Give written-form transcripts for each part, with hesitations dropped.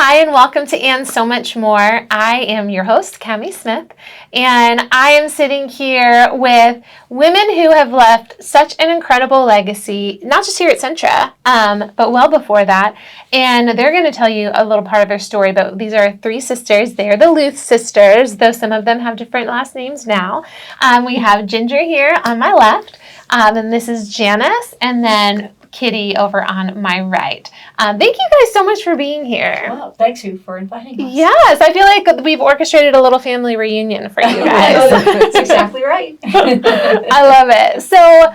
Hi, and welcome to And So Much More. I am your host, Cami Smith, and I am sitting here with women who have left such an incredible legacy, not just here at Centra, but well before that. And they're going to tell you a little part of their story, but these are three sisters. They're the Luth sisters, though some of them have different last names now. We have Ginger here on my left, and this is Janice, and then Kitty over on my right. Thank you guys so much for being here. Well, thanks you for inviting us. Yes, I feel like we've orchestrated a little family reunion for you guys. That's exactly right. I love it. So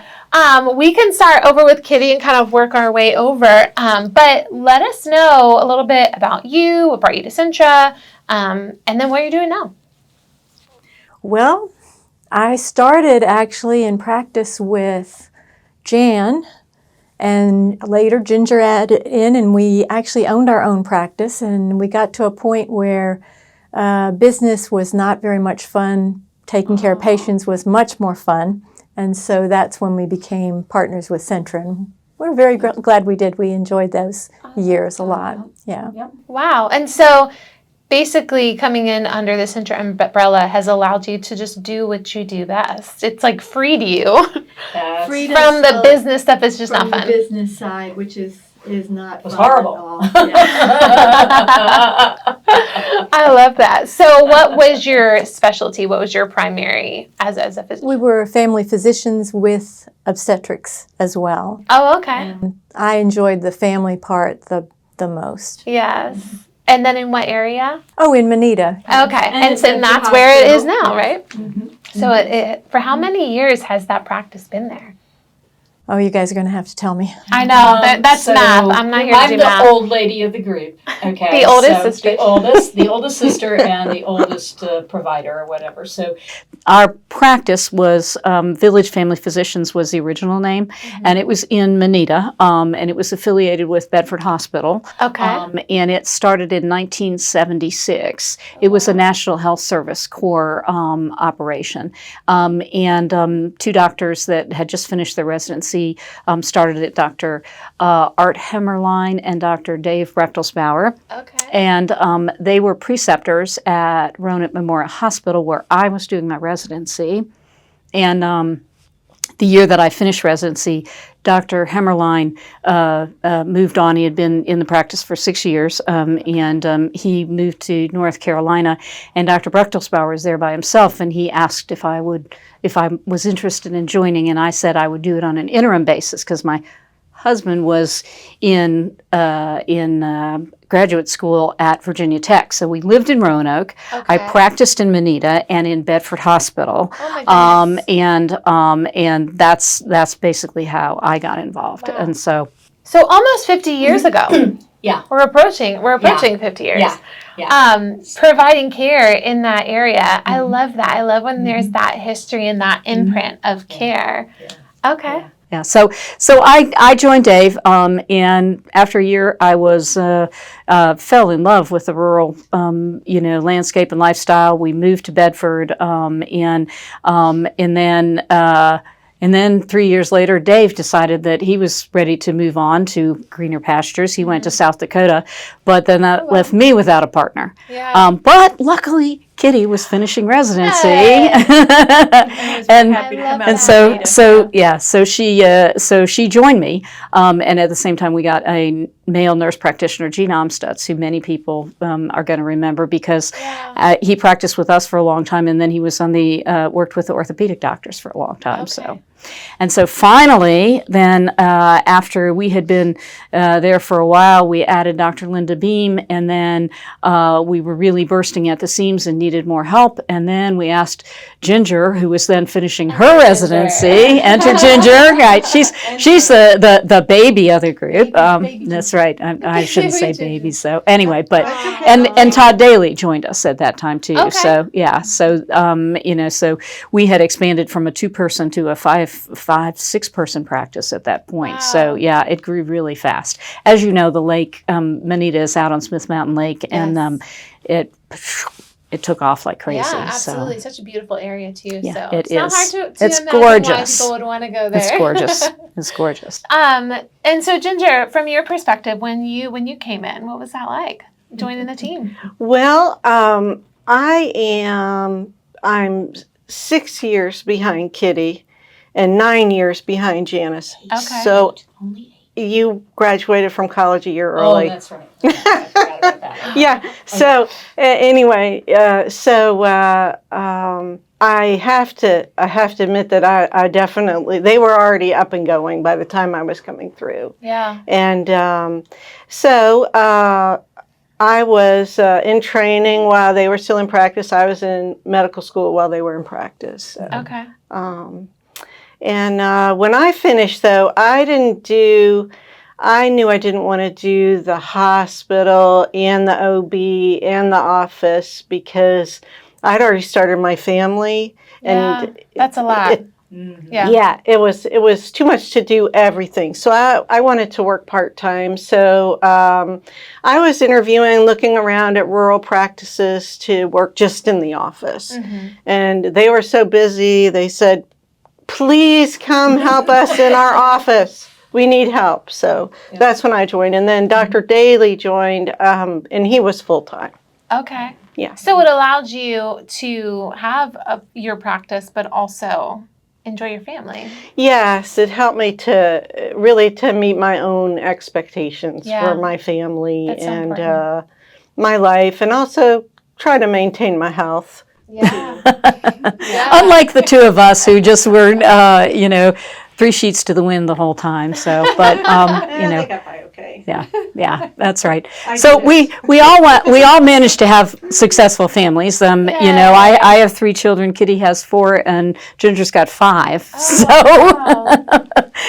we can start over with Kitty and kind of work our way over, but let us know a little bit about you, what brought you to Centra, and then what you're doing now. Well, I started actually in practice with Jan, and later Ginger added in, and we actually owned our own practice, and we got to a point where business was not very much fun. Taking care of patients was much more fun, and so that's when we became partners with Centra, and we're very glad we did. We enjoyed those years a lot. Yeah. Wow. And so basically coming in under the Centra umbrella has allowed you to just do what you do best. It's like freed you from the business stuff. It's just not fun. From the business side, which is not It was fun horrible. at all. Yeah. I love that. So what was your specialty? What was your primary as a physician? We were family physicians with obstetrics as well. Oh, okay. I enjoyed the family part the most. Yes. And then in what area? Oh, in Moneta. Okay. And so that's where it is now, right? Mm-hmm. So for how many years has that practice been there? Oh, you guys are going to have to tell me. I know. That's math. I'm not here to do math. I'm the old lady of the group. Okay. The oldest sister. The oldest sister and the oldest provider or whatever. So our practice was Village Family Physicians was the original name, and it was in Moneta, and it was affiliated with Bedford Hospital. Okay. And it started in 1976. It was a National Health Service Corps operation, and two doctors that had just finished their residency started it, Dr. Art Hemmerlein and Dr. Dave Brechtelsbauer. Okay. And they were preceptors at Roanoke Memorial Hospital where I was doing my residency. And the year that I finished residency, Dr. Hemmerlein moved on. He had been in the practice for 6 years, and he moved to North Carolina. And Dr. Brechtelsbauer was there by himself, and he asked if I was interested in joining, and I said I would do it on an interim basis because my husband was in graduate school at Virginia Tech. So we lived in Roanoke. Okay. I practiced in Moneta and in Bedford Hospital. Oh my goodness. And that's basically how I got involved. Wow. And so almost 50 years ago. yeah. We're approaching 50 years. Yeah. Providing care in that area. I love that. I love when there's that history and that imprint of care. Yeah. Okay. Yeah, so I joined Dave, and after a year, I fell in love with the rural, landscape and lifestyle. We moved to Bedford, and then 3 years later, Dave decided that he was ready to move on to greener pastures. He went to South Dakota, but then that left me without a partner. Yeah. But luckily, Kitty was finishing residency, so she joined me, and at the same time we got a male nurse practitioner, Gene Amstutz, who many people are going to remember because he practiced with us for a long time, and then he was on worked with the orthopedic doctors for a long time. Okay. So finally, then after we had been there for a while, we added Dr. Linda Beam, and then we were really bursting at the seams and needed more help. And then we asked Ginger, who was then finishing her residency, enter Ginger. Right, she's the baby of the group. That's right. I shouldn't say baby. So anyway, but and Todd Daly joined us at that time too. Okay. So yeah, so we had expanded from a 2-person to a 6-person practice at that point. Wow. So yeah, it grew really fast. As you know, the lake, Moneta is out on Smith Mountain Lake, and it took off like crazy. Yeah, absolutely. Such a beautiful area too. Yeah, so it's not hard to it's imagine gorgeous. Why people would want to go there. It's gorgeous. It's gorgeous. And so Ginger, from your perspective, when you came in, what was that like? joining the team? Well, I'm 6 years behind Kitty and 9 years behind Janice. Okay. So Only 8. you graduated from college a year Oh, early. that's right. I forgot about that. Yeah. So anyway, I have to admit that I definitely, they were already up and going by the time I was coming through. Yeah. And I was in training while they were still in practice. I was in medical school while they were in practice. So, Okay. when I finished, though, I knew I didn't want to do the hospital and the OB and the office because I'd already started my family. Yeah, And that's a lot. Yeah, it was too much to do everything. So I wanted to work part-time. So I was interviewing, looking around at rural practices to work just in the office. And they were so busy, they said, please come help us in our office. We need help. So that's when I joined. And then Dr. Daly joined, and he was full-time. Okay. Yeah. So it allowed you to have your practice, but also enjoy your family. Yes, it helped me to really to meet my own expectations Yeah. for my family That's so and important. my life, and also try to maintain my health. Yeah. Unlike the two of us who just were, 3 sheets to the wind the whole time. So, but I got by okay. yeah, that's right. So we all managed to have successful families. I have 3 children. Kitty has 4, and Ginger's got 5.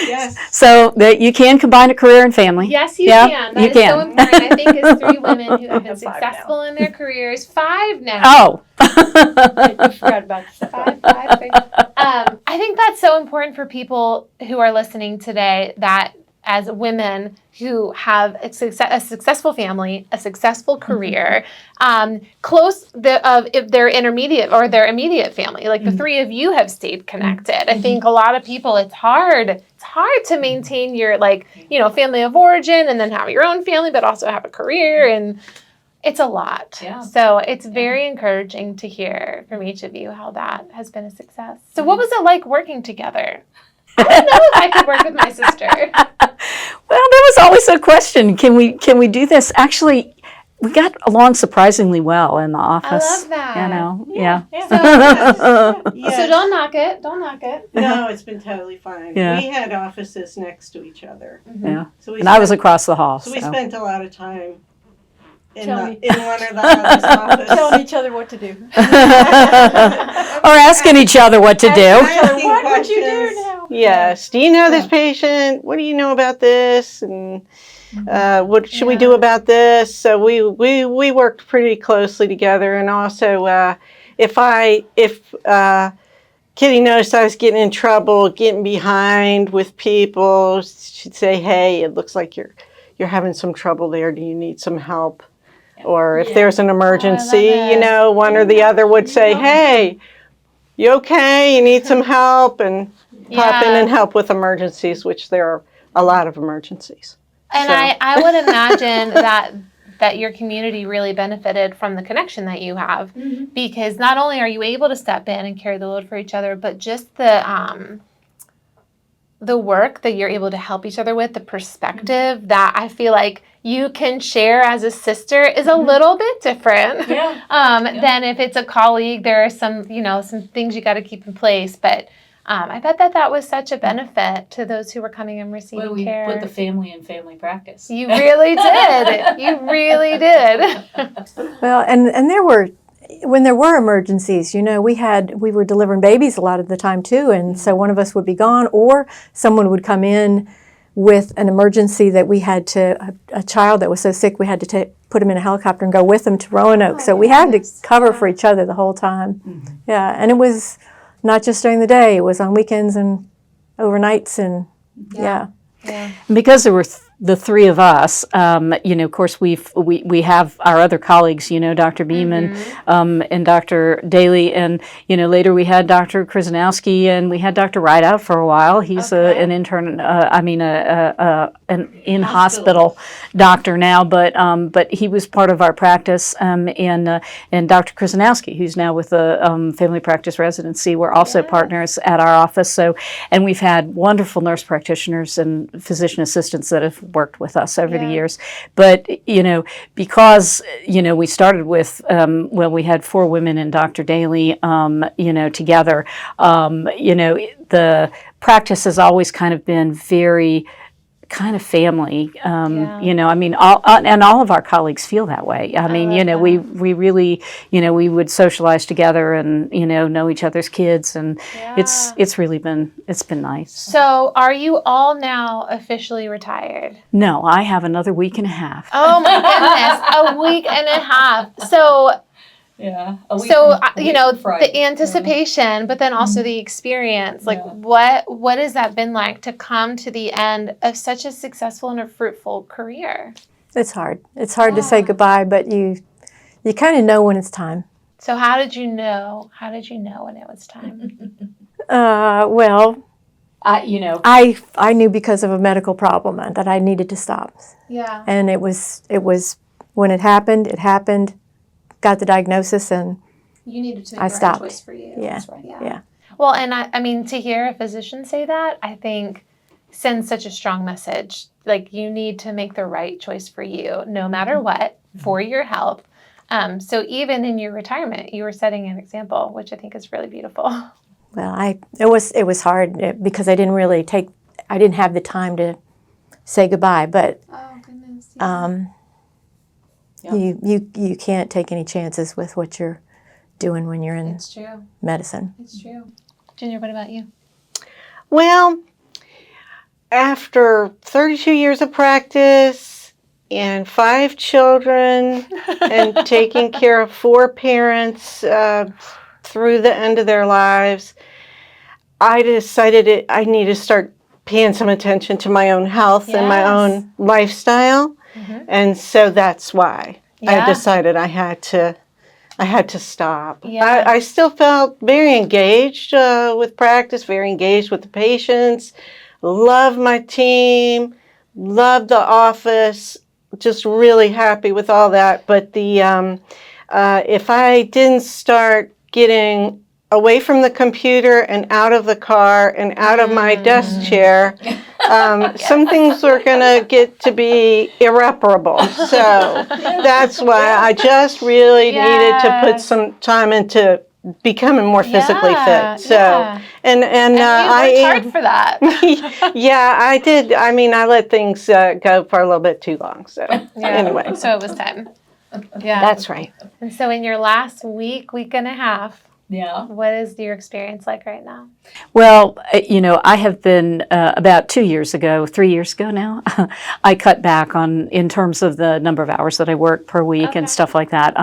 Yes. So that you can combine a career and family. Yes, you Yeah, can. That you is can. so important. I think it's 3 women who have been 5 now. successful in their careers. 5 now. Oh. I forgot about the 5, 6. I think that's so important for people who are listening today, that as women who have a successful family, a successful career, if they're intermediate or their immediate family, like the 3 of you have stayed connected. I think a lot of people, it's hard to maintain your family of origin and then have your own family, but also have a career, and it's a lot. Yeah. So it's very encouraging to hear from each of you how that has been a success. So what was it like working together? I don't know if I could work with my sister. Well, that was always a question. Can we do this? Actually, we got along surprisingly well in the office. I love that. Yeah. So don't knock it. Don't knock it. No, it's been totally fine. Yeah. We had offices next to each other. Yeah. So And I was across the hall. So we so. spent a lot of time in Telling one or the other's office. Telling each other what to do. Or asking each other what to do. Asking What would you do questions. now? Yes. Do you know this patient? What do you know about this? And what should we do about this? So we worked pretty closely together. And also, if Kitty noticed I was getting in trouble, getting behind with people, she'd say, "Hey, it looks like you're having some trouble there. Do you need some help?" Or if there's an emergency, it. one or the other would say, "Hey, you okay? You need some help?" And pop in and help with emergencies, which there are a lot of emergencies. And So- I would imagine that your community really benefited from the connection that you have, because not only are you able to step in and carry the load for each other, but just the work that you're able to help each other with, the perspective that I feel like you can share as a sister is a little bit different than if it's a colleague. There are some things you got to keep in place, but I bet that was such a benefit to those who were coming and receiving Well, we care. put the family in family practice. You really did. You really did. Well, and there were, when there were emergencies, we were delivering babies a lot of the time too, and so one of us would be gone, or someone would come in with an emergency that we had to, a child that was so sick we had to put him in a helicopter and go with them to Roanoke. So we had to cover for each other the whole time. Yeah, and it was not just during the day, it was on weekends and overnights, and yeah. And because there were the three of us, of course, we have our other colleagues, Dr. Beeman and Dr. Daly, and later we had Dr. Krasnowski, and we had Dr. Rideout for a while. He's an intern, an in-hospital doctor now, but he was part of our practice, and Dr. Krasnowski, who's now with the family practice residency, we're also partners at our office. So, and we've had wonderful nurse practitioners and physician assistants that have worked with us over the years. But, because, we started with, we had 4 women and Dr. Daly, together, the practice has always kind of been very kind of family, all of our colleagues feel that way. We really, we would socialize together and, know each other's kids, and it's been nice. So are you all now officially retired? No, I have another week and a half. Oh my goodness, a week and a half. So Yeah. The anticipation, but then also the experience. Like, what has that been like to come to the end of such a successful and a fruitful career? It's hard. It's hard to say goodbye, but you kind of know when it's time. So how did you know? How did you know when it was time? I knew because of a medical problem that I needed to stop. Yeah. And it was when it happened. Got the diagnosis, and you needed to make I the right stopped. choice for you. Yeah. That's right. Yeah. Well, and I mean, to hear a physician say that, I think sends such a strong message. Like, you need to make the right choice for you, no matter what, for your health. So even in your retirement, you were setting an example, which I think is really beautiful. Well, it was hard because I didn't have the time to say goodbye, but Oh goodness. you can't take any chances with what you're doing when you're in It's true. medicine. It's true. Junior, what about you? Well, after 32 years of practice and 5 children and taking care of 4 parents through the end of their lives, I decided I need to start paying some attention to my own health and my own lifestyle. Mm-hmm. And so that's why I decided I had to stop. Yeah. I still felt very engaged with practice, very engaged with the patients, loved my team, loved the office, just really happy with all that. But if I didn't start getting away from the computer and out of the car and out of my desk chair, some things were going to get to be irreparable. So that's why I just really needed to put some time into becoming more physically fit. So and you worked hard for that. Yeah, I did. I mean, I let things go for a little bit too long. So anyway, so it was time. Yeah, that's right. And so in your last week and a half, Yeah. what is your experience like right now? Well, I have been about 3 years ago now, I cut back in terms of the number of hours that I work per week and stuff like that.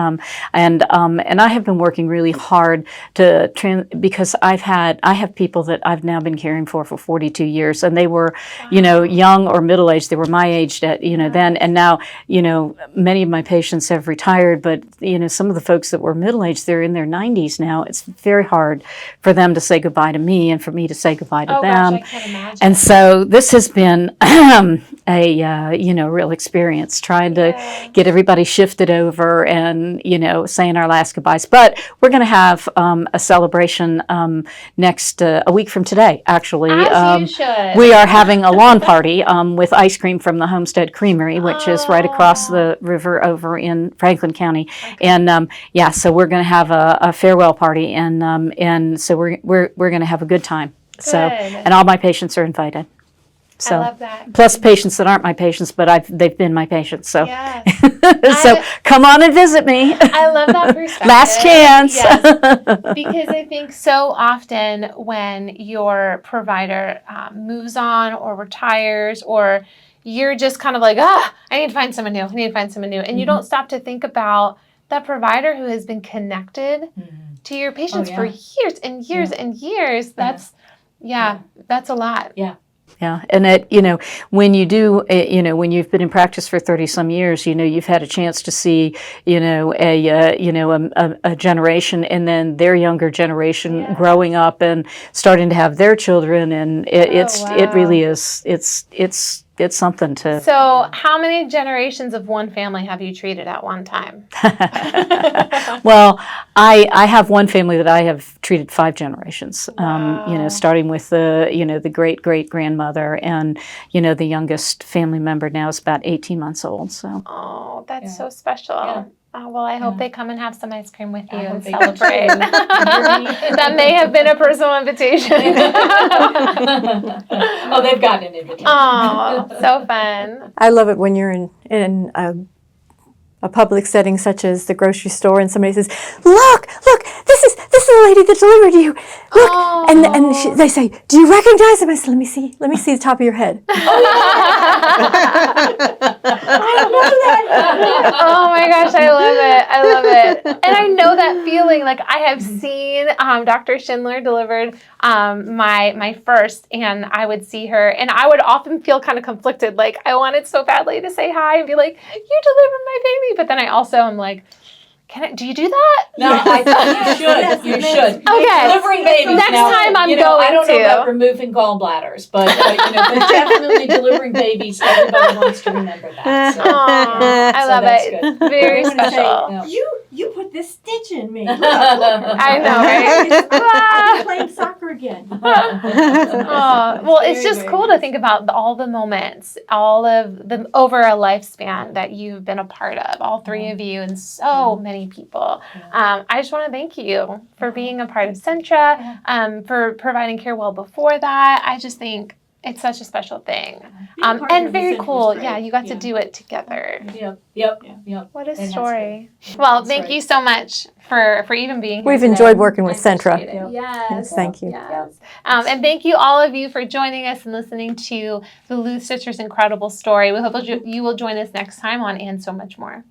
And I have been working really hard because I have people that I've now been caring for 42 years, and they were, young or middle aged. They were my age then, and now, many of my patients have retired, but some of the folks that were middle aged, they're in their 90s now. It's very hard for them to say goodbye to me and for me to say goodbye to them. Gosh, I can't imagine. And so this has been a real experience trying to get everybody shifted over and saying our last goodbyes. But we're going to have a celebration next a week from today. Actually, As you should. We are having a lawn party with ice cream from the Homestead Creamery, which is right across the river over in Franklin County. Okay. And so we're going to have a farewell party. And so we're going to have a good time. Good. So, and all my patients are invited. So, I love that. Plus patients that aren't my patients, but they've been my patients. So, yes. So come on and visit me. I love that perspective. Last chance. Yes. Because I think so often when your provider moves on or retires, or you're just kind of like, I need to find someone new. And you don't stop to think about that provider who has been connected to your patients for years and years and years. That's a lot. Yeah. Yeah, and that, when you do, when you've been in practice for 30 some years, you've had a chance to see, a generation, and then their younger generation growing up and starting to have their children, and it really is, it's something to. So, how many generations of one family have you treated at one time? Well, I have one family that I have treated 5 generations. Starting with the great grandmother, and the youngest family member now is about 18 months old. So. Oh, that's so special. Yeah. Oh, well, I hope they come and have some ice cream with you and hope they celebrate. do. That may have been a personal invitation. Oh, they've gotten an invitation. Oh, so fun. I love it when you're in a public setting such as the grocery store, and somebody says, "Look, this is the lady that delivered you. Look," and they say, "Do you recognize him?" I said, "Let me see the top of your head." Oh my gosh, I love it. And I know that feeling. Like, I have seen Dr. Schindler delivered my first, and I would see her, and I would often feel kind of conflicted. Like, I wanted so badly to say hi and be like, "You delivered my baby," but then I also am like, do you do that? No, I think you should. Okay. Delivering babies. Next now, time I'm I going don't know to. about removing gallbladders, but but definitely delivering babies. Everybody wants to remember that. So, Aw, I love that's it. good. It's very I wanna say, special. Yeah. You put this stitch in me. I know, right? I'm playing soccer again. Oh, well, it's Very, just very cool to think about all the moments, all of them over a lifespan that you've been a part of, all 3 of you, and so many people. I just want to thank you for being a part of Centra, for providing care well before that. I just think it's such a special thing. And very cool. Yeah, you got to do it together. Yep. What a And that's story. Well, That's thank right. you so much for even being here We've today. enjoyed working with I appreciate Centra. it. Yes. Thank you. Yes. And thank you all of you for joining us and listening to the Luth Sisters' incredible story. We hope you will join us next time on And So Much More.